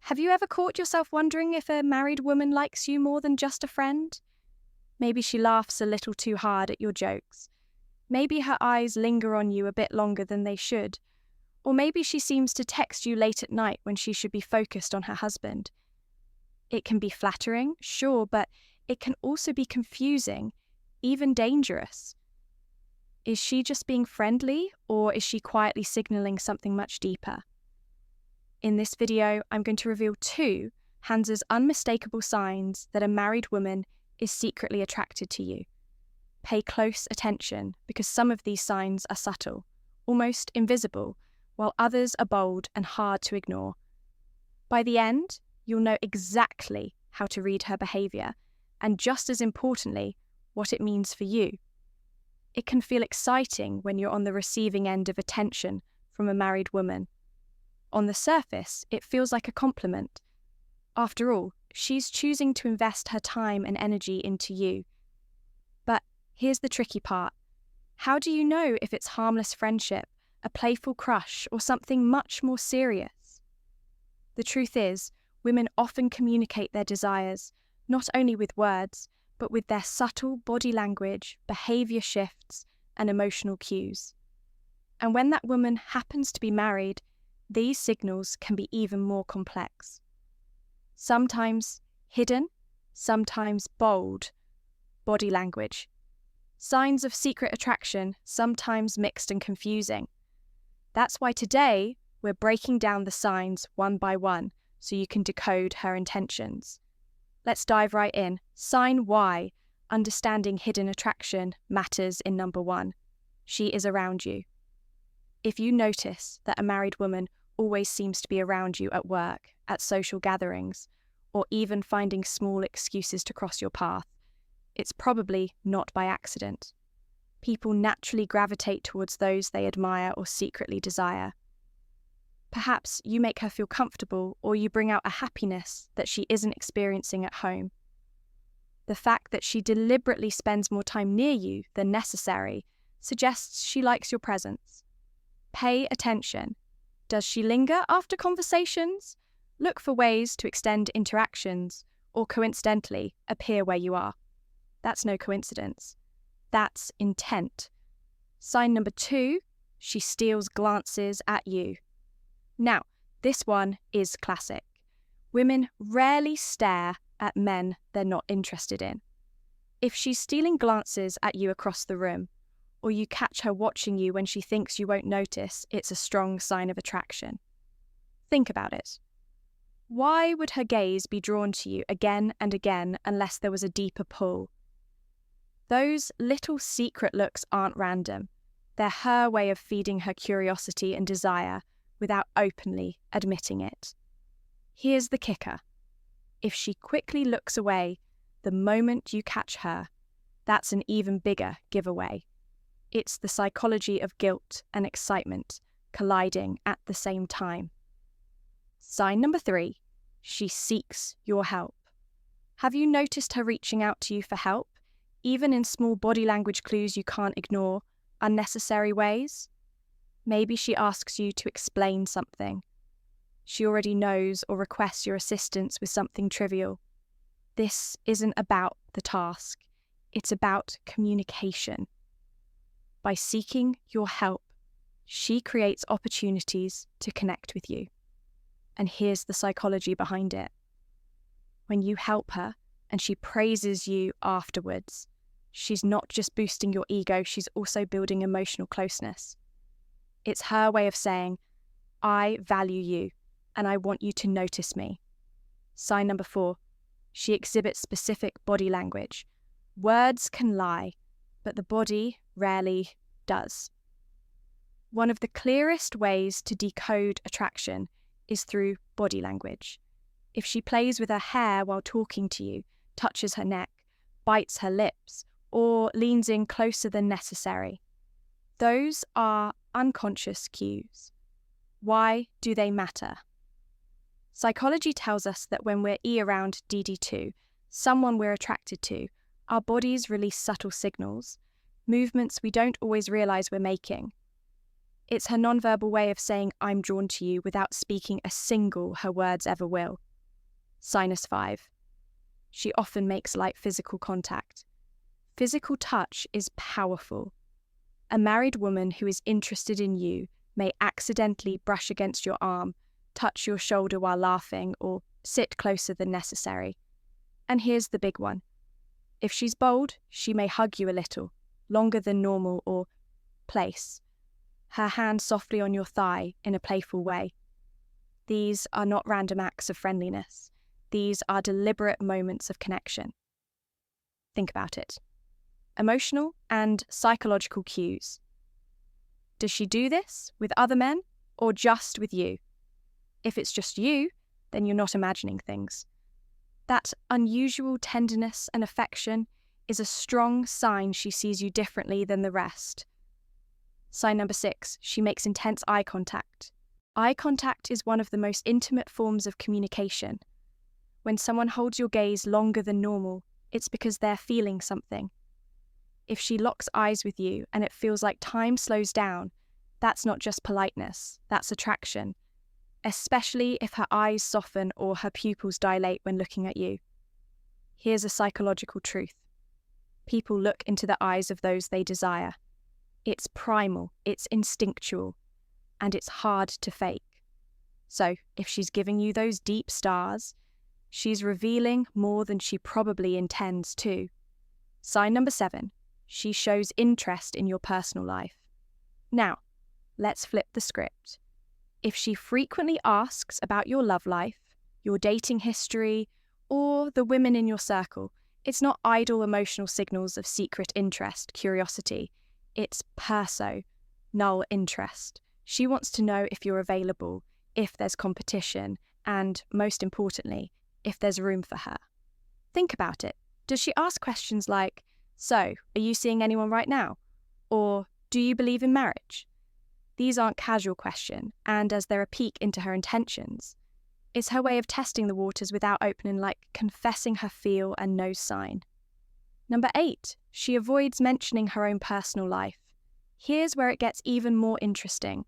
Have you ever caught yourself wondering if a married woman likes you more than just a friend? Maybe she laughs a little too hard at your jokes. Maybe her eyes linger on you a bit longer than they should. Or maybe she seems to text you late at night when she should be focused on her husband. It can be flattering, sure, but it can also be confusing, even dangerous. Is she just being friendly, or is she quietly signaling something much deeper? In this video, I'm going to reveal two Hans's unmistakable signs that a married woman is secretly attracted to you. Pay close attention, because some of these signs are subtle, almost invisible, while others are bold and hard to ignore. By the end, you'll know exactly how to read her behaviour, and just as importantly, what it means for you. It can feel exciting when you're on the receiving end of attention from a married woman. On the surface, it feels like a compliment. After all, she's choosing to invest her time and energy into you. But here's the tricky part. How do you know if it's harmless friendship, a playful crush, or something much more serious? The truth is, women often communicate their desires, not only with words, but with their subtle body language, behaviour shifts, and emotional cues. And when that woman happens to be married, these signals can be even more complex. Sometimes hidden, sometimes bold body language. Signs of secret attraction, sometimes mixed and confusing. That's why today we're breaking down the signs one by one so you can decode her intentions. Let's dive right in. Sign why understanding hidden attraction matters in number 1. She is around you. If you notice that a married woman always seems to be around you at work, at social gatherings, or even finding small excuses to cross your path, it's probably not by accident. People naturally gravitate towards those they admire or secretly desire. Perhaps you make her feel comfortable, or you bring out a happiness that she isn't experiencing at home. The fact that she deliberately spends more time near you than necessary suggests she likes your presence. Pay attention. Does she linger after conversations? Look for ways to extend interactions, or coincidentally appear where you are. That's no coincidence. That's intent. Sign number 2, she steals glances at you. Now, this one is classic. Women rarely stare at men they're not interested in. If she's stealing glances at you across the room, or you catch her watching you when she thinks you won't notice, it's a strong sign of attraction. Think about it. Why would her gaze be drawn to you again and again unless there was a deeper pull? Those little secret looks aren't random. They're her way of feeding her curiosity and desire without openly admitting it. Here's the kicker. If she quickly looks away the moment you catch her, that's an even bigger giveaway. It's the psychology of guilt and excitement colliding at the same time. Sign number 3, she seeks your help. Have you noticed her reaching out to you for help, even in small body language clues you can't ignore, unnecessary ways? Maybe she asks you to explain something. She already knows or requests your assistance with something trivial. This isn't about the task, it's about communication. By seeking your help, she creates opportunities to connect with you. And here's the psychology behind it. When you help her and she praises you afterwards, she's not just boosting your ego, she's also building emotional closeness. It's her way of saying, I value you and I want you to notice me. Sign number 4, she exhibits specific body language. Words can lie, but the body rarely does. One of the clearest ways to decode attraction is through body language. If she plays with her hair while talking to you, touches her neck, bites her lips, or leans in closer than necessary, those are unconscious cues. Why do they matter? Psychology tells us that when we're around DD2, someone we're attracted to, our bodies release subtle signals, movements we don't always realize we're making. It's her nonverbal way of saying I'm drawn to you without speaking a single her words ever will. Sign 5. She often makes light physical contact. Physical touch is powerful. A married woman who is interested in you may accidentally brush against your arm, touch your shoulder while laughing, or sit closer than necessary. And here's the big one. If she's bold, she may hug you a little, longer than normal, or place her hand softly on your thigh in a playful way. These are not random acts of friendliness. These are deliberate moments of connection. Think about it. Emotional and psychological cues. Does she do this with other men or just with you? If it's just you, then you're not imagining things. That unusual tenderness and affection is a strong sign she sees you differently than the rest. Sign 6, she makes intense eye contact. Eye contact is one of the most intimate forms of communication. When someone holds your gaze longer than normal, it's because they're feeling something. If she locks eyes with you and it feels like time slows down, that's not just politeness, that's attraction, especially if her eyes soften or her pupils dilate when looking at you. Here's a psychological truth. People look into the eyes of those they desire. It's primal, it's instinctual, and it's hard to fake. So, if she's giving you those deep stars, she's revealing more than she probably intends to. Sign 7, she shows interest in your personal life. Now, let's flip the script. If she frequently asks about your love life, your dating history, or the women in your circle, it's not idle emotional signals of secret interest, curiosity. It's perso, null interest. She wants to know if you're available, if there's competition, and, most importantly, if there's room for her. Think about it. Does she ask questions like, so, are you seeing anyone right now? Or, do you believe in marriage? These aren't casual questions, and as they're a peek into her intentions, it's her way of testing the waters without opening, like confessing her feel and no sign. 8, she avoids mentioning her own personal life. Here's where it gets even more interesting.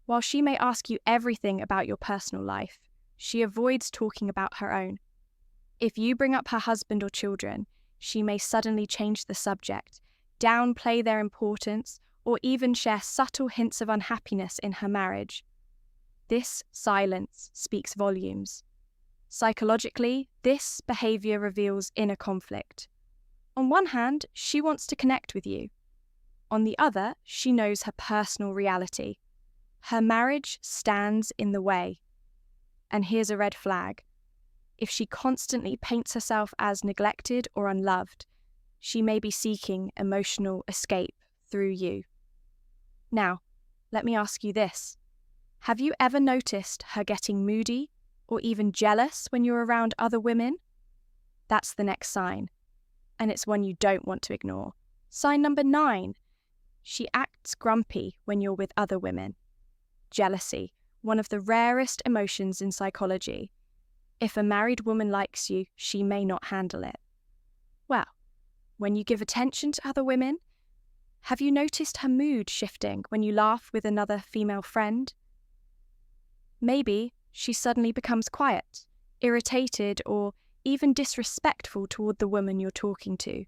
While she may ask you everything about your personal life, she avoids talking about her own. If you bring up her husband or children, she may suddenly change the subject, downplay their importance, or even share subtle hints of unhappiness in her marriage. This silence speaks volumes. Psychologically, this behavior reveals inner conflict. On one hand, she wants to connect with you. On the other, she knows her personal reality. Her marriage stands in the way. And here's a red flag. If she constantly paints herself as neglected or unloved, she may be seeking emotional escape through you. Now, let me ask you this. Have you ever noticed her getting moody or even jealous when you're around other women? That's the next sign, and it's one you don't want to ignore. Sign 9, she acts grumpy when you're with other women. Jealousy, one of the rarest emotions in psychology. If a married woman likes you, she may not handle it. Well, when you give attention to other women, have you noticed her mood shifting when you laugh with another female friend? Maybe she suddenly becomes quiet, irritated, or even disrespectful toward the woman you're talking to.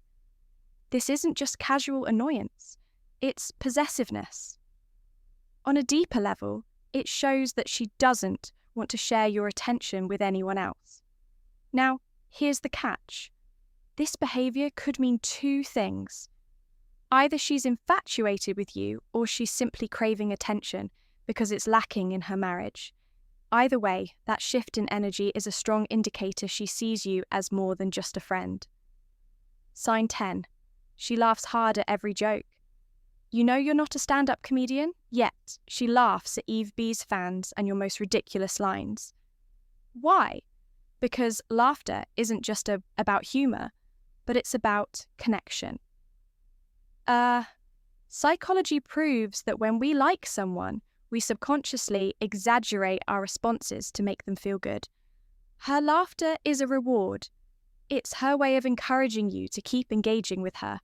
This isn't just casual annoyance, it's possessiveness. On a deeper level, it shows that she doesn't want to share your attention with anyone else. Now, here's the catch. This behavior could mean two things. Either she's infatuated with you or she's simply craving attention because it's lacking in her marriage. Either way, that shift in energy is a strong indicator she sees you as more than just a friend. Sign 10. She laughs hard at every joke. You know you're not a stand-up comedian, yet she laughs at Eve B's fans and your most ridiculous lines. Why? Because laughter isn't just about humour, but it's about connection. Psychology proves that when we like someone, we subconsciously exaggerate our responses to make them feel good. Her laughter is a reward. It's her way of encouraging you to keep engaging with her.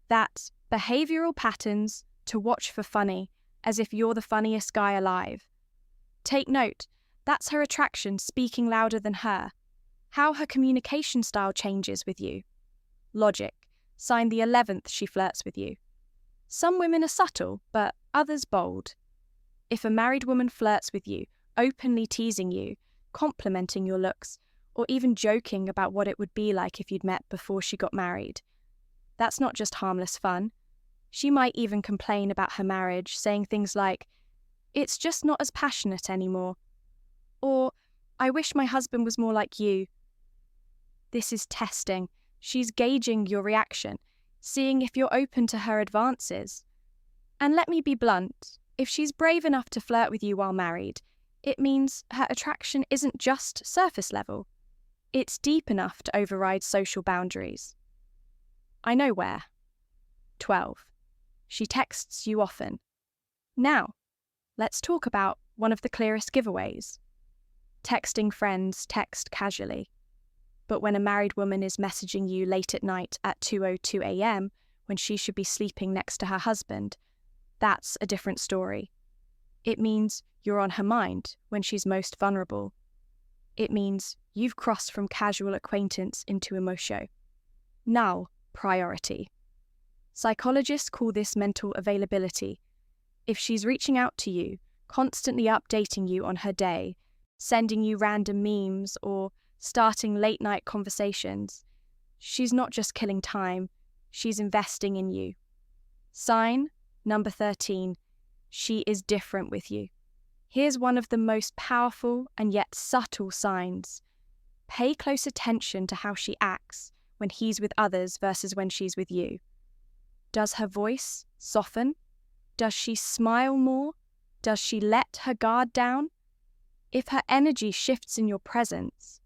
That behavioural patterns to watch for funny as if you're the funniest guy alive. Take note, that's her attraction speaking louder than her. How her communication style changes with you. Logic, sign the 11th she flirts with you. Some women are subtle, but others bold. If a married woman flirts with you, openly teasing you, complimenting your looks, or even joking about what it would be like if you'd met before she got married, that's not just harmless fun. She might even complain about her marriage, saying things like, "It's just not as passionate anymore," or "I wish my husband was more like you." This is testing. She's gauging your reaction, seeing if you're open to her advances. And let me be blunt, if she's brave enough to flirt with you while married, it means her attraction isn't just surface level. It's deep enough to override social boundaries. I know where. 12. She texts you often. Now, let's talk about one of the clearest giveaways. Texting friends text casually. But when a married woman is messaging you late at night at 2:02 a.m. when she should be sleeping next to her husband, that's a different story. It means you're on her mind when she's most vulnerable. It means you've crossed from casual acquaintance into emotion. Now, priority. Psychologists call this mental availability. If she's reaching out to you, constantly updating you on her day, sending you random memes, or starting late-night conversations, she's not just killing time, she's investing in you. Sign number 13, she is different with you. Here's one of the most powerful and yet subtle signs. Pay close attention to how she acts when he's with others versus when she's with you. Does her voice soften? Does she smile more? Does she let her guard down? If her energy shifts in your presence,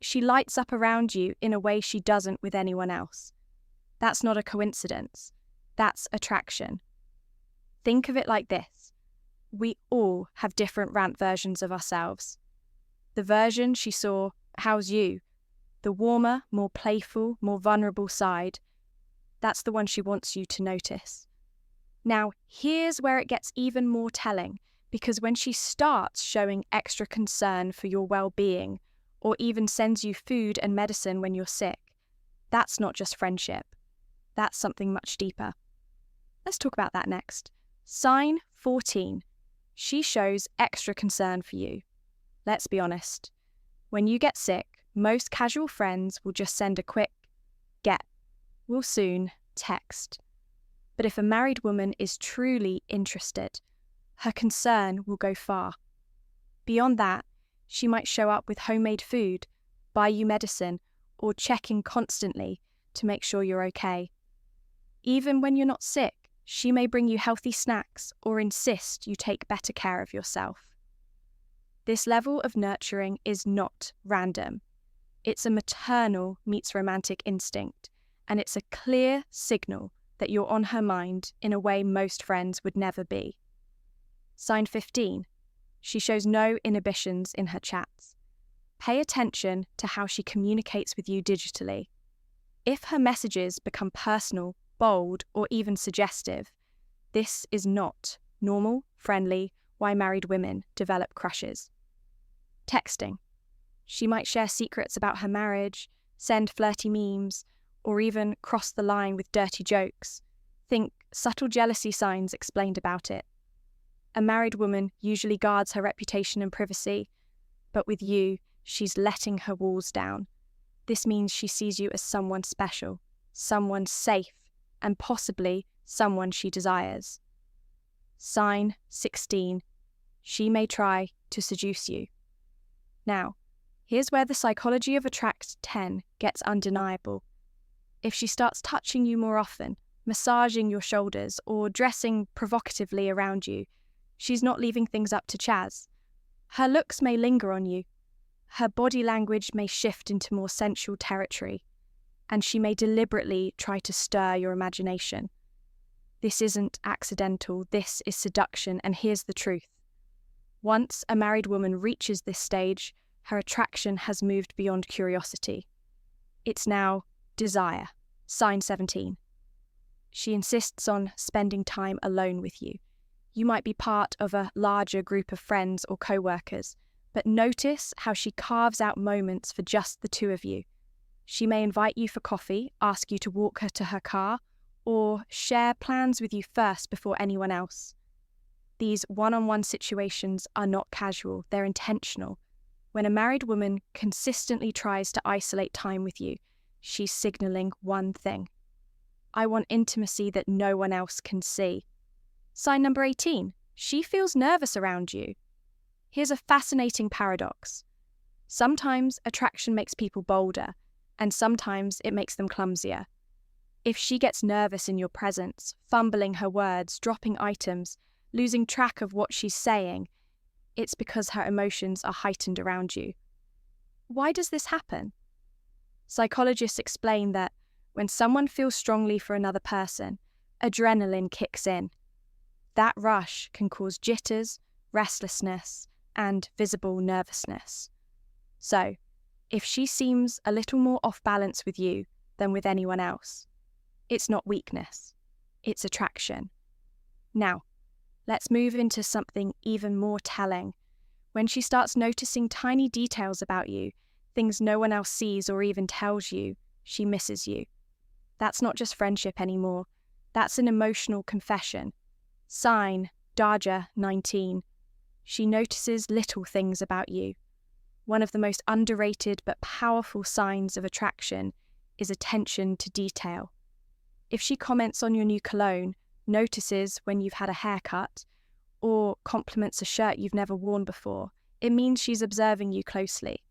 she lights up around you in a way she doesn't with anyone else. That's not a coincidence. That's attraction. Think of it like this. We all have different rant versions of ourselves. The version she saw, "How's you?" The warmer, more playful, more vulnerable side. That's the one she wants you to notice. Now, here's where it gets even more telling, because when she starts showing extra concern for your well-being, or even sends you food and medicine when you're sick, that's not just friendship. That's something much deeper. Let's talk about that next. Sign 14. She shows extra concern for you. Let's be honest. When you get sick, most casual friends will just send a quick, "will soon" text. But if a married woman is truly interested, her concern will go far. Beyond that, she might show up with homemade food, buy you medicine, or check in constantly to make sure you're okay. Even when you're not sick, she may bring you healthy snacks or insist you take better care of yourself. This level of nurturing is not random. It's a maternal meets romantic instinct, and it's a clear signal that you're on her mind in a way most friends would never be. Sign 15. She shows no inhibitions in her chats. Pay attention to how she communicates with you digitally. If her messages become personal, bold, or even suggestive, this is not normal, friendly, why married women develop crushes. Texting. She might share secrets about her marriage, send flirty memes, or even cross the line with dirty jokes. Think subtle jealousy signs explained about it. A married woman usually guards her reputation and privacy, but with you, she's letting her walls down. This means she sees you as someone special, someone safe, and possibly someone she desires. Sign 16. She may try to seduce you. Now, here's where the psychology of attract 10 gets undeniable. If she starts touching you more often, massaging your shoulders, or dressing provocatively around you, she's not leaving things up to Chaz. Her looks may linger on you. Her body language may shift into more sensual territory, and she may deliberately try to stir your imagination. This isn't accidental, this is seduction, and here's the truth. Once a married woman reaches this stage, her attraction has moved beyond curiosity. It's now desire. Sign 17. She insists on spending time alone with you. You might be part of a larger group of friends or co-workers, but notice how she carves out moments for just the two of you. She may invite you for coffee, ask you to walk her to her car, or share plans with you first before anyone else. These one-on-one situations are not casual, they're intentional. When a married woman consistently tries to isolate time with you, she's signaling one thing. I want intimacy that no one else can see. Sign number 18. She feels nervous around you. Here's a fascinating paradox. Sometimes attraction makes people bolder, and sometimes it makes them clumsier. If she gets nervous in your presence, fumbling her words, dropping items, losing track of what she's saying, it's because her emotions are heightened around you. Why does this happen? Psychologists explain that when someone feels strongly for another person, adrenaline kicks in. That rush can cause jitters, restlessness, and visible nervousness. So, if she seems a little more off balance with you than with anyone else, it's not weakness, it's attraction. Now, let's move into something even more telling. When she starts noticing tiny details about you, things no one else sees or even tells you, she misses you. That's not just friendship anymore, that's an emotional confession. Sign, Daja 19. She notices little things about you. One of the most underrated but powerful signs of attraction is attention to detail. If she comments on your new cologne, notices when you've had a haircut, or compliments a shirt you've never worn before, it means she's observing you closely.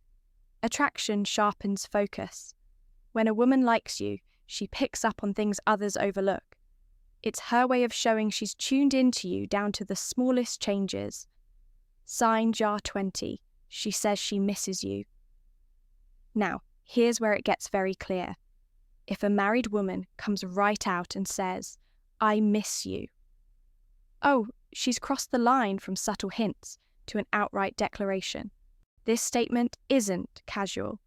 Attraction sharpens focus. When a woman likes you, she picks up on things others overlook. It's her way of showing she's tuned into you down to the smallest changes. Sign Jar 20. She says she misses you. Now, here's where it gets very clear. If a married woman comes right out and says, I miss you. Oh, she's crossed the line from subtle hints to an outright declaration. This statement isn't casual.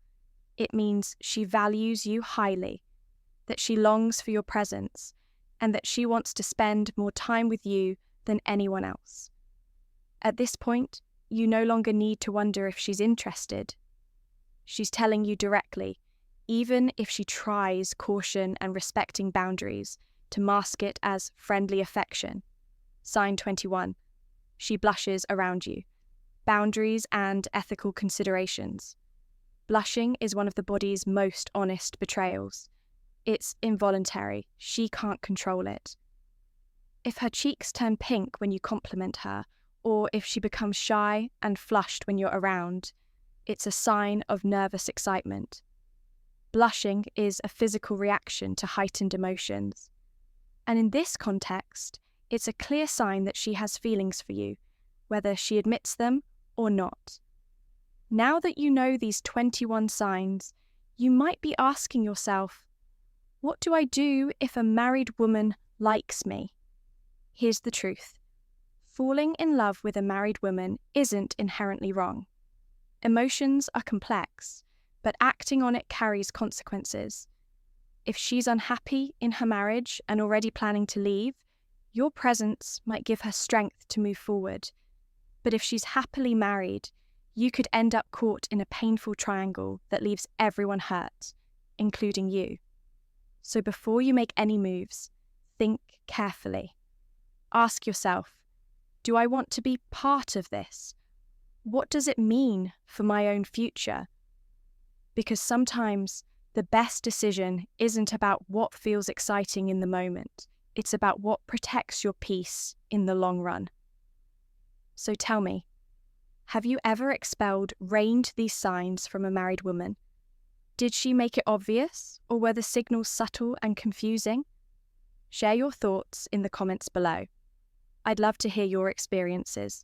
It means she values you highly, that she longs for your presence, and that she wants to spend more time with you than anyone else. At this point, you no longer need to wonder if she's interested. She's telling you directly, even if she tries caution and respecting boundaries to mask it as friendly affection. Sign 21. She blushes around you. Boundaries and ethical considerations. Blushing is one of the body's most honest betrayals. It's involuntary. She can't control it. If her cheeks turn pink when you compliment her, or if she becomes shy and flushed when you're around, it's a sign of nervous excitement. Blushing is a physical reaction to heightened emotions. And in this context, it's a clear sign that she has feelings for you, whether she admits them or not. Now that you know these 21 signs, you might be asking yourself, what do I do if a married woman likes me? Here's the truth. Falling in love with a married woman isn't inherently wrong. Emotions are complex, but acting on it carries consequences. If she's unhappy in her marriage and already planning to leave, your presence might give her strength to move forward. But if she's happily married, you could end up caught in a painful triangle that leaves everyone hurt, including you. So before you make any moves, think carefully. Ask yourself, do I want to be part of this? What does it mean for my own future? Because sometimes the best decision isn't about what feels exciting in the moment. It's about what protects your peace in the long run. So tell me, have you ever rained these signs from a married woman? Did she make it obvious, or were the signals subtle and confusing? Share your thoughts in the comments below. I'd love to hear your experiences.